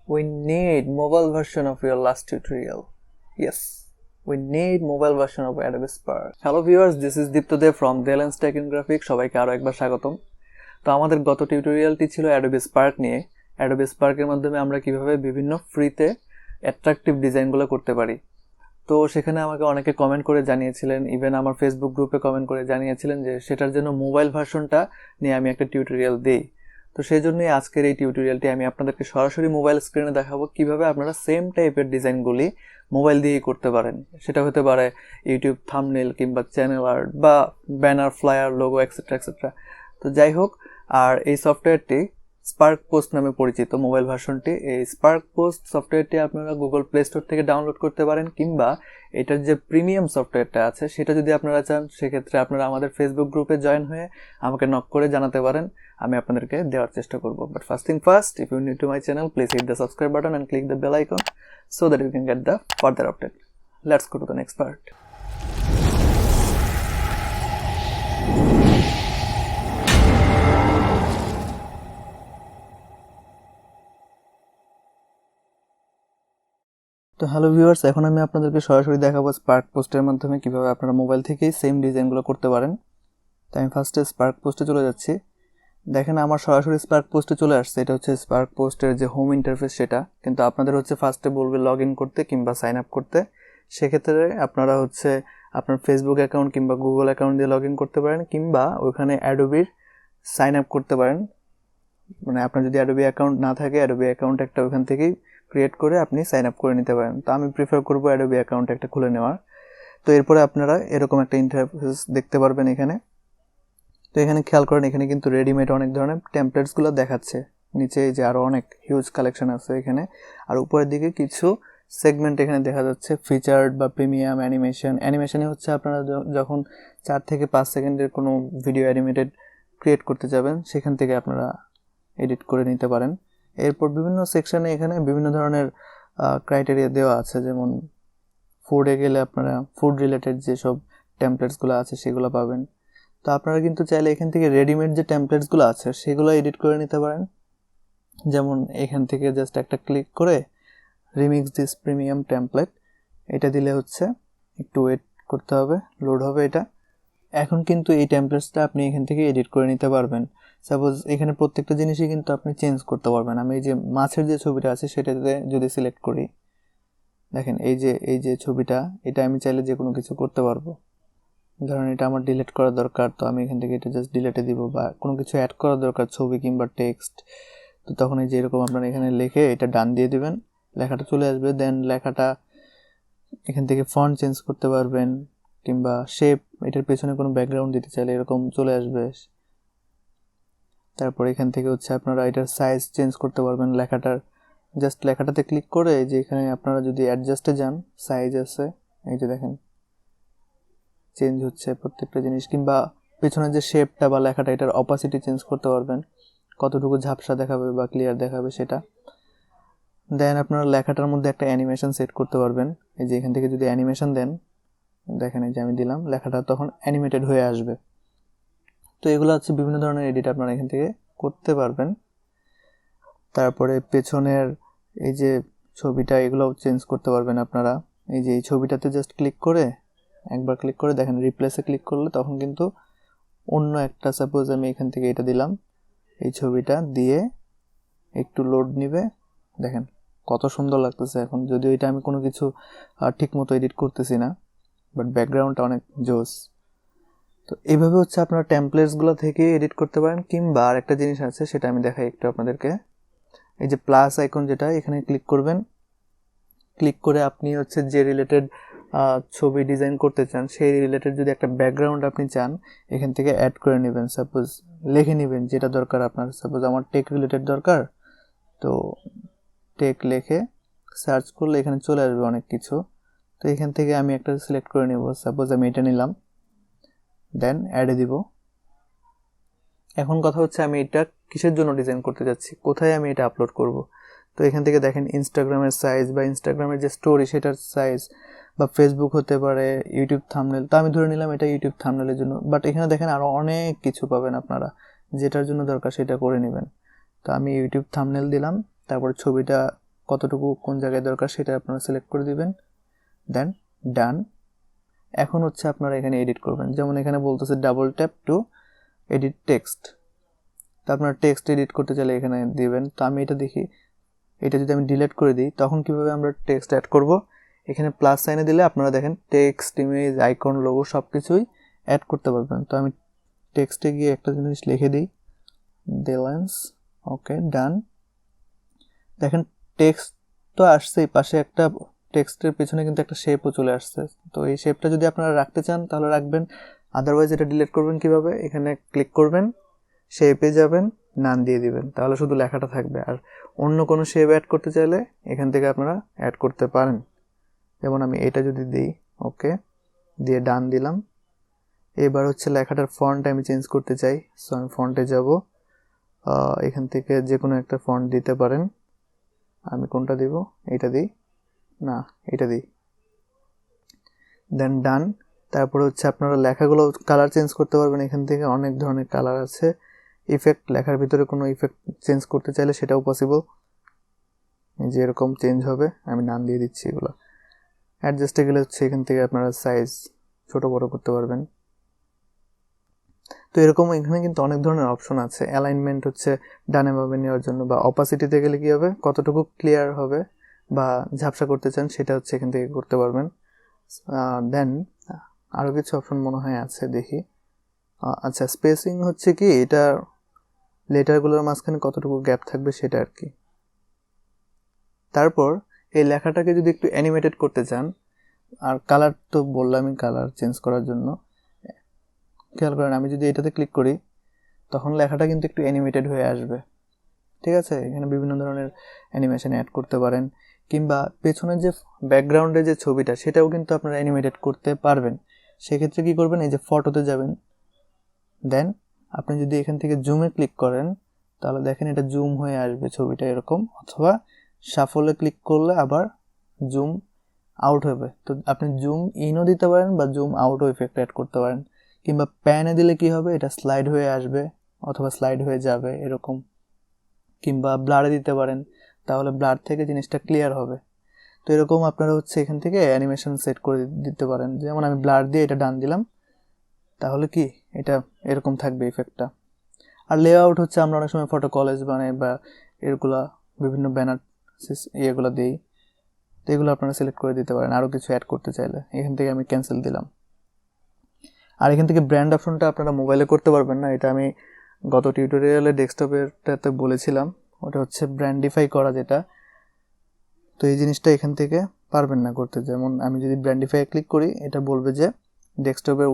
We need mobile version of your last tutorial. Yes, we need mobile version of Adobe Spark. Hello viewers, this is Deep from deylance Tech and Graphics. সবাইকে আরো একবার স্বাগতম। তো আমাদের গত টিউটোরিয়ালটি ছিল Adobe Spark নিয়ে। Adobe Spark এর মাধ্যমে আমরা কিভাবে বিভিন্ন ফ্রিতে অ্যাট্রাকটিভ ডিজাইনগুলো করতে পারি। তো সেখানে আমাকে অনেকে কমেন্ট করে জানিয়েছিলেন, ইভেন আমার ফেসবুক গ্রুপে কমেন্ট করে জানিয়েছিলেন যে সেটার জন্য মোবাইল ভার্সনটা নিয়ে আমি একটা টিউটোরিয়াল দেই। তো সেই জন্যই আজকের এই টিউটোরিয়ালটি আমি আপনাদেরকে সরাসরি মোবাইল স্ক্রিনে দেখাবো কিভাবে আপনারা সেম টাইপের ডিজাইনগুলি মোবাইল দিয়েই করতে পারেন। সেটা হতে পারে ইউটিউব থাম্বনেল কিংবা চ্যানেল আর্ট বা banner, flyer, logo etcetera etcetera. তো যাই হোক, আর এই সফটওয়্যারটি স্পার্ক পোস্ট নামে পরিচিত মোবাইল ভার্সনটি। এই স্পার্ক পোস্ট সফটওয়্যারটি আপনারা গুগল প্লে স্টোর থেকে ডাউনলোড করতে পারেন, কিংবা এটার যে প্রিমিয়াম সফটওয়্যারটা আছে সেটা যদি আপনারা চান সেক্ষেত্রে আপনারা আমাদের ফেসবুক গ্রুপে জয়েন হয়ে আমাকে নক করে জানাতে পারেন, আমি আপনাদেরকে দেওয়ার চেষ্টা করব। But first thing first, if you new to my channel, please hit the subscribe button and click the bell icon so that you can get the further update. Let's go to the next part. তো hello viewers, এখন আমি আপনাদেরকে সরাসরি দেখাবো spark পোস্টের মাধ্যমে কিভাবে আপনারা মোবাইল থেকেই সেম ডিজাইনগুলো করতে পারেন। তো আমি ফার্স্টে স্পার্ক পোস্টে চলে যাচ্ছি। দেখেন আমার সরাসরি স্পার্ক পোস্টে চলে আসছে। এটা হচ্ছে স্পার্ক পোস্টের যে হোম ইন্টারফেস সেটা, কিন্তু আপনাদের হচ্ছে ফার্স্টে বলবে লগ ইন করতে কিংবা সাইন আপ করতে। সেক্ষেত্রে আপনারা হচ্ছে আপনার ফেসবুক অ্যাকাউন্ট কিংবা গুগল অ্যাকাউন্ট দিয়ে লগ ইন করতে পারেন, কিংবা ওইখানে অ্যাডোবির সাইন আপ করতে পারেন। মানে আপনার যদি অ্যাডোবি অ্যাকাউন্ট না থাকে, অ্যাডোবি অ্যাকাউন্ট একটা ওইখান থেকেই ক্রিয়েট করে আপনি সাইন আপ করে নিতে পারেন। তো আমি প্রিফার করবো অ্যাডোবি অ্যাকাউন্ট একটা খুলে নেওয়ার। তো এরপরে আপনারা এরকম একটা ইন্টারফেস দেখতে পারবেন এখানে। তো এখানে খেয়াল করেন, এখানে কিন্তু রেডিমেড অনেক ধরনের টেমপ্লেটসগুলো দেখাচ্ছে। নিচে যে আরও অনেক হিউজ কালেকশন আছে এখানে, আর উপরের দিকে কিছু সেগমেন্ট এখানে দেখা যাচ্ছে, ফিচার্ড বা প্রিমিয়াম, অ্যানিমেশনে হচ্ছে আপনারা যখন 4 থেকে 5 সেকেন্ডের কোনো ভিডিও অ্যানিমেটেড ক্রিয়েট করতে যাবেন সেখান থেকে আপনারা এডিট করে নিতে পারেন। এরপর বিভিন্ন সেকশানে এখানে বিভিন্ন ধরনের ক্রাইটেরিয়া দেওয়া আছে, যেমন ফুডে গেলে আপনারা ফুড রিলেটেড যেসব টেমপ্লেটসগুলো আছে সেগুলো পাবেন। তো আপনারা কিন্তু চাইলে এখান থেকে রেডিমেড যে টেমপ্লেটসগুলো আছে সেগুলো এডিট করে নিতে পারেন। যেমন এখান থেকে জাস্ট একটা ক্লিক করে রিমিক্স দিস প্রিমিয়াম টেমপ্লেট, এটা দিলে হচ্ছে একটু ওয়েট করতে হবে, লোড হবে এটা। এখন কিন্তু এই টেমপ্লেটসটা আপনি এখান থেকে এডিট করে নিতে পারবেন। সাপোজ এখানে প্রত্যেকটা জিনিসই কিন্তু আপনি চেঞ্জ করতে পারবেন। আমি এই যে মাছের যে ছবিটা আছে সেটাতে যদি সিলেক্ট করি, দেখেন এই যে ছবিটা, এটা আমি চাইলে যে কোনো কিছু করতে পারবো। ধরেন এটা আমার ডিলিট করা দরকার, তো আমি এখান থেকে এটা জাস্ট ডিলিটে দিব, বা কোনো কিছু অ্যাড করা দরকার, ছবি কিংবা টেক্সট, তো তখন এই যে এরকম আপনারা এখানে লিখে এটা ডান দিয়ে দিবেন, লেখাটা চলে আসবে। দেন লেখাটা এখান থেকে ফন্ট চেঞ্জ করতে পারবেন, কিংবা শেপ, এটার পেছনে কোনো ব্যাকগ্রাউন্ড দিতে চাইলে এরকম চলে আসবে। তারপর এখান থেকে হচ্ছে আপনারা এটার সাইজ চেঞ্জ করতে পারবেন লেখাটার। জাস্ট লেখাটাতে ক্লিক করে যে এখানে আপনারা যদি অ্যাডজাস্টে যান, সাইজ আছে, এই যে দেখেন চেঞ্জ হচ্ছে প্রত্যেকটা জিনিস, কিংবা পেছনের যে শেপটা বা লেখাটা এটার অপাসিটি চেঞ্জ করতে পারবেন, কতটুকু ঝাপসা দেখাবে বা ক্লিয়ার দেখাবে সেটা। দেন আপনারা লেখাটার মধ্যে একটা অ্যানিমেশন সেট করতে পারবেন। এই যে এখান থেকে যদি অ্যানিমেশন দেন, দেখেন এই যে আমি দিলাম, লেখাটা তখন অ্যানিমেটেড হয়ে আসবে। তো এগুলো হচ্ছে বিভিন্ন ধরনের এডিট আপনারা এখান থেকে করতে পারবেন। তারপরে পেছনের এই যে ছবিটা, এগুলোও চেঞ্জ করতে পারবেন আপনারা। এই যে এই ছবিটাতে জাস্ট ক্লিক করে, একবার ক্লিক করে দেখেন রিপ্লেসে ক্লিক করলে তখন কিন্তু অন্য একটা, সাপোজ আমি এখান থেকে এটা দিলাম, এই ছবিটা দিয়ে একটু লোড নিবে, দেখেন কত সুন্দর লাগতেছে এখন। যদিও এটা আমি কোনো কিছু ঠিক মতো এডিট করতেছি না, বাট ব্যাকগ্রাউন্ডটা অনেক জোস। তো এইভাবে হচ্ছে আপনারা টেমপ্লেটসগুলো থেকে এডিট করতে পারেন। কিংবা আর একটা জিনিস আছে, সেটা আমি দেখাই একটু আপনাদেরকে। এই যে প্লাস আইকন, যেটা এখানে ক্লিক করবেন, ক্লিক করে আপনি হচ্ছে যে রিলেটেড ছবি ডিজাইন করতে চান সেই রিলেটেড যদি একটা ব্যাকগ্রাউন্ড আপনি চান, এখান থেকে অ্যাড করে নেবেন। সাপোজ লিখে নেবেন যেটা দরকার আপনার। সাপোজ আমার টেক রিলেটেড দরকার, তো টেক লিখে সার্চ করলে এখানে চলে আসবে অনেক কিছু। তো এখান থেকে আমি একটা সিলেক্ট করে নেব, সাপোজ আমি এটা নিলাম, দেন অ্যাডে দিব। এখন কথা হচ্ছে আমি এটা কিসের জন্য ডিজাইন করতে যাচ্ছি, কোথায় আমি এটা আপলোড করব। তো এখান থেকে দেখেন ইনস্টাগ্রামের সাইজ বা ইনস্টাগ্রামের যে স্টোরি সেটার সাইজ, বা ফেসবুক হতে পারে, ইউটিউব থাম্বনেল। তো আমি ধরে নিলাম এটা ইউটিউব থাম্বনেলের জন্য, বাট এখানে দেখেন আরও অনেক কিছু পাবেন আপনারা, যেটার জন্য দরকার সেটা করে নেবেন। তো আমি ইউটিউব থাম্বনেল দিলাম, তারপর ছবিটা কতটুকু কোন জায়গায় দরকার সেটা আপনারা সিলেক্ট করে দিবেন, দেন ডান। এখন হচ্ছে আপনারা এখানে এডিট করবেন, যেমন এখানে বলতেছে double tap two edit text. তো আপনারা টেক্সট এডিট করতে চাইলে এখানে দিবেন। তো আমি এটা দেখি, এটা যদি আমি ডিলিট করে দিই তখন কিভাবে আমরা টেক্সট অ্যাড করব, এখানে প্লাস সাইনে দিলে আপনারা দেখেন টেক্সট, ইমেজ, আইকন, লোগো সব কিছুই অ্যাড করতে পারবেন। তো আমি টেক্সটে গিয়ে একটা জিনিস লিখে দিই, deylance, ওকে ডান। দেখেন টেক্সট তো আসছেই, পাশে একটা টেক্সটের পেছনে কিন্তু একটা শেপও চলে আসছে। তো এই শেপটা যদি আপনারা রাখতে চান তাহলে রাখবেন, আদারওয়াইজ এটা ডিলিট করবেন কিভাবে, এখানে ক্লিক করবেন, শেপে যাবেন, নান দিয়ে দিবেন, তাহলে শুধু লেখাটা থাকবে। আর অন্য কোনো শেপ অ্যাড করতে চাইলে এখান থেকে আপনারা অ্যাড করতে পারেন। যেমন আমি এটা যদি দিই, ওকে দিয়ে ডান দিলাম। এবার হচ্ছে লেখাটার ফন্ট আমি চেঞ্জ করতে চাই, সো আমি ফন্টে যাব, এখান থেকে যে কোনো একটা ফন্ট দিতে পারেন। আমি কোনটা দিব, এটা দিই, না এটা দিই, দেন ডান। তারপরে হচ্ছে আপনারা লেখাগুলো কালার চেঞ্জ করতে পারবেন, এখান থেকে অনেক ধরনের কালার আছে। ইফেক্ট, লেখার ভিতরে কোনো ইফেক্ট চেঞ্জ করতে চাইলে সেটাও পসিবল, যে এরকম চেঞ্জ হবে। আমি নাম দিয়ে দিচ্ছি এগুলো। অ্যাডজাস্টে গেলে হচ্ছে এখান থেকে আপনারা সাইজ ছোট বড় করতে পারবেন। তো এরকম এখানে কিন্তু অনেক ধরনের অপশন আছে। অ্যালাইনমেন্ট হচ্ছে ডানে বামে নেওয়ার জন্য, বা অপাসিটিতে গেলে কী হবে, কতটুকু ক্লিয়ার হবে বা ঝাপসা করতে চান সেটা হচ্ছে এখান থেকে করতে পারবেন। দেন আরও কিছু অপশন মনে হয় আছে, দেখি। আচ্ছা, স্পেসিং হচ্ছে কি, এটা লেটারগুলোর মাঝখানে কতটুকু গ্যাপ থাকবে সেটা আর কি। তারপর এই লেখাটাকে যদি একটু অ্যানিমেটেড করতে চান, আর কালার তো বললামই, কালার চেঞ্জ করার জন্য খেয়াল করেন আমি যদি এটাতে ক্লিক করি তখন লেখাটা কিন্তু একটু অ্যানিমেটেড হয়ে আসবে, ঠিক আছে। এখানে বিভিন্ন ধরনের অ্যানিমেশন অ্যাড করতে পারেন, কিংবা পেছনের যে ব্যাকগ্রাউন্ডের যে ছবিটা সেটাও কিন্তু আপনারা অ্যানিমেটেড করতে পারবেন। সেক্ষেত্রে কী করবেন, এই যে ফটোতে যাবেন, দেন আপনি যদি এখান থেকে জুমে ক্লিক করেন তাহলে দেখেন এটা জুম হয়ে আসবে ছবিটা এরকম, অথবা শাফলে ক্লিক করলে আবার জুম আউট হবে। তো আপনি জুম ইনও দিতে পারেন বা জুম আউটও ইফেক্ট অ্যাড করতে পারেন, কিংবা প্যানে দিলে কি হবে, এটা স্লাইড হয়ে আসবে অথবা স্লাইড হয়ে যাবে এরকম, কিংবা ব্লারে দিতে পারেন, তাহলে ব্লার থেকে জিনিসটা ক্লিয়ার হবে। তো এরকম আপনারা হচ্ছে এখান থেকে অ্যানিমেশন সেট করে দিতে পারেন। যেমন আমি ব্লার দিয়ে এটা ডান দিলাম, তাহলে কি এটা এরকম থাকবে ইফেক্টটা। আর লেআউট হচ্ছে আমরা অনেক সময় ফটো কলেজ বানাই বা এগুলা বিভিন্ন ব্যানার ইয়েগুলো দিই, তো এগুলো আপনারা সিলেক্ট করে দিতে পারেন আরও কিছু অ্যাড করতে চাইলে। এখান থেকে আমি ক্যান্সেল দিলাম। আর এখান থেকে ব্র্যান্ড অপশনটা আপনারা মোবাইলে করতে পারবেন না, এটা আমি গত টিউটোরিয়ালে ডেস্কটপেরটাতে বলেছিলাম, ওটা হচ্ছে ব্র্যান্ডিফাই করা যেটা। তো এই জিনিসটা এখান থেকে পারবেন না করতে। যেমন আমি যদি ব্র্যান্ডিফাই ক্লিক করি এটা বলবে যে ডেস্কটপের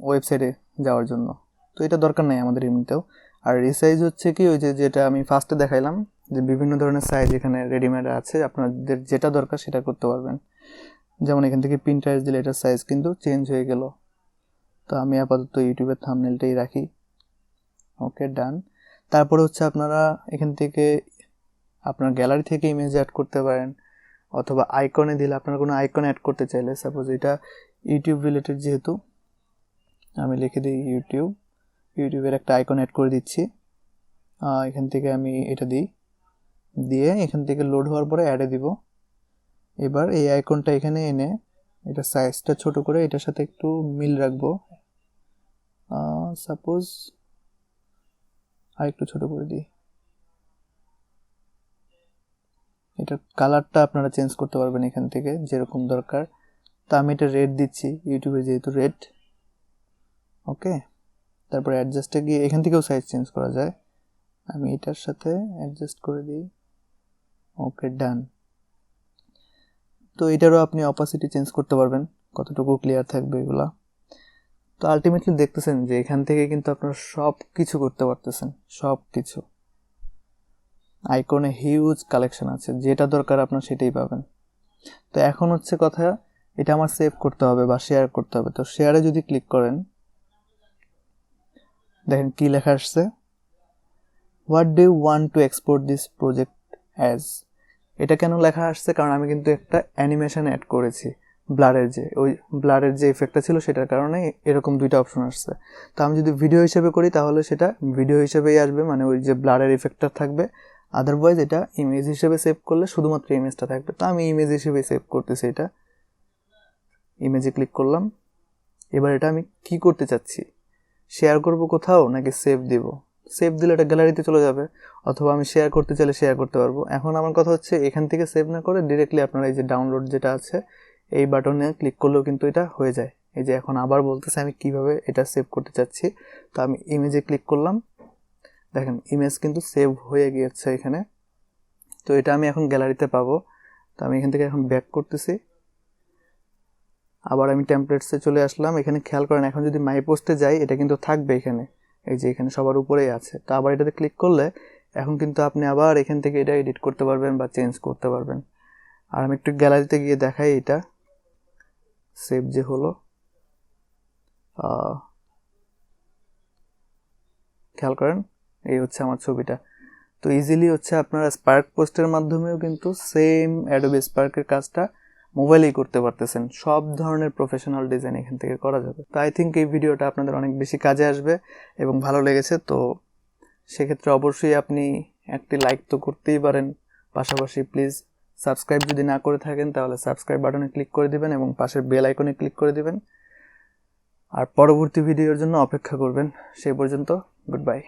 ওয়েবসাইটে যাওয়ার জন্য, তো এটা দরকার নেই আমাদের এমনিতেও। আর রিসাইজ হচ্ছে কি, ওই যে যেটা আমি ফার্স্টে দেখাইলাম যে বিভিন্ন ধরনের সাইজ এখানে রেডিমেড আছে, আপনাদের যেটা দরকার সেটা করতে পারবেন। যেমন এখান থেকে পিন্টারেস্ট দিলে এটার সাইজ কিন্তু চেঞ্জ হয়ে গেল। তো আমি আপাতত ইউটিউবের থাম্বনেলটাই রাখি, ওকে ডান। তারপরে হচ্ছে আপনারা এখান থেকে আপনার গ্যালারি থেকে ইমেজ অ্যাড করতে পারেন, অথবা আইকনে দিলে আপনারা কোনো আইকন অ্যাড করতে চাইলে, সাপোজ এটা ইউটিউব রিলেটেড যেহেতু আমি লিখে দিই ইউটিউবের একটা আইকন অ্যাড করে দিচ্ছি। এখান থেকে আমি এটা দিয়ে এখান থেকে লোড হওয়ার পরে অ্যাডে দিব। এবার এই আইকনটা এখানে এনে এটা সাইজটা ছোট করে এটার সাথে একটু মিল রাখবো, সাপোজ আর একটু ছোট করে দিই। এটার কালারটা আপনারা চেঞ্জ করতে পারবেন এখান থেকে যেরকম দরকার। তো আমি এটা রেড দিচ্ছি, ইউটিউবে যেহেতু রেড, ওকে। তারপরে অ্যাডজাস্টে গিয়ে এখান থেকেও সাইজ চেঞ্জ করা যায়, আমি এটার সাথে অ্যাডজাস্ট করে দিই, ওকে ডান। তো এটারও আপনি অপাসিটি চেঞ্জ করতে পারবেন, কতটুকু ক্লিয়ার থাকবে এগুলা। তো আলটিমেটলি দেখতেছেন যে এখান থেকে কিন্তু আপনারা সব কিছু করতে পারতেছেন, সব কিছু। আইকনে হিউজ কালেকশন আছে, যেটা দরকার আপনার সেটাই পাবেন। তো এখন হচ্ছে কথা, এটা আমার সেভ করতে হবে বা শেয়ার করতে হবে। তো শেয়ারে যদি ক্লিক করেন দেখেন কি লেখা আসছে, what do you want to export this project as. এটা কেন লেখা আসছে, কারণ আমি কিন্তু একটা অ্যানিমেশন অ্যাড করেছি, ব্লারের যে ইফেক্টটা ছিল সেটার কারণে এরকম দুইটা অপশন আসছে। তো আমি যদি ভিডিও হিসেবে করি তাহলে সেটা ভিডিও হিসেবেই আসবে, মানে ওই যে ব্লারের ইফেক্টটা থাকবে। আদারওয়াইজ এটা ইমেজ হিসেবে সেভ করলে শুধুমাত্র ইমেজটা থাকবে। তো আমি ইমেজ হিসেবে সেভ করতেছি, এটা ইমেজে ক্লিক করলাম। এবার এটা আমি কি করতে চাচ্ছি, শেয়ার করব কোথাও নাকি সেভ দিব। সেভ দিলে এটা গ্যালারিতে চলে যাবে, অথবা আমি শেয়ার করতে চাইলে শেয়ার করতে পারবো। এখন আমার কথা হচ্ছে এখান থেকে সেভ না করে ডিরেক্টলি আপনারা এই যে ডাউনলোড যেটা আছে এই বাটনে ক্লিক করলেও কিন্তু এটা হয়ে যায়। এই যে এখন আবার বলতেছে আমি কিভাবে এটা সেভ করতে চাচ্ছি। তো আমি ইমেজে ক্লিক করলাম, দেখেন ইমেজ কিন্তু সেভ হয়ে গিয়েছে এখানে। তো এটা আমি এখন গ্যালারিতে পাবো। তো আমি এখান থেকে এখন ব্যাক করতেছি, আবার আমি টেমপ্লেটসে চলে আসলাম। এখানে খেয়াল করেন এখন যদি মাই পোস্টে যাই এটা কিন্তু থাকবে এখানে, এই যে এখানে সবার উপরেই আছে। তো আবার এটাতে ক্লিক করলে এখন কিন্তু আপনি আবার এখান থেকে এটা এডিট করতে পারবেন বা চেঞ্জ করতে পারবেন। আর আমি একটু গ্যালারিতে গিয়ে দেখাই এটা সেভ যে হলো, খেয়াল করেন এই হচ্ছে আমার ছবিটা। তো ইজিলি হচ্ছে আপনারা স্পার্ক পোস্টের মাধ্যমেও কিন্তু সেম অ্যাডোবি স্পার্কের কাজটা মোবাইলেই করতে পারতেছেন। সব ধরনের প্রফেশনাল ডিজাইন এখান থেকে করা যাবে। তো আই থিঙ্ক এই ভিডিওটা আপনাদের অনেক বেশি কাজে আসবে এবং ভালো লেগেছে। তো সেক্ষেত্রে অবশ্যই আপনি একটি লাইক তো করতেই পারেন, পাশাপাশি প্লিজ সাবস্ক্রাইব যদি না করে থাকেন তাহলে সাবস্ক্রাইব বাটনে ক্লিক করে দিবেন এবং পাশের বেল আইকনে ক্লিক করে দিবেন। আর পরবর্তী ভিডিওর জন্য অপেক্ষা করবেন। সেই পর্যন্ত গুড বাই।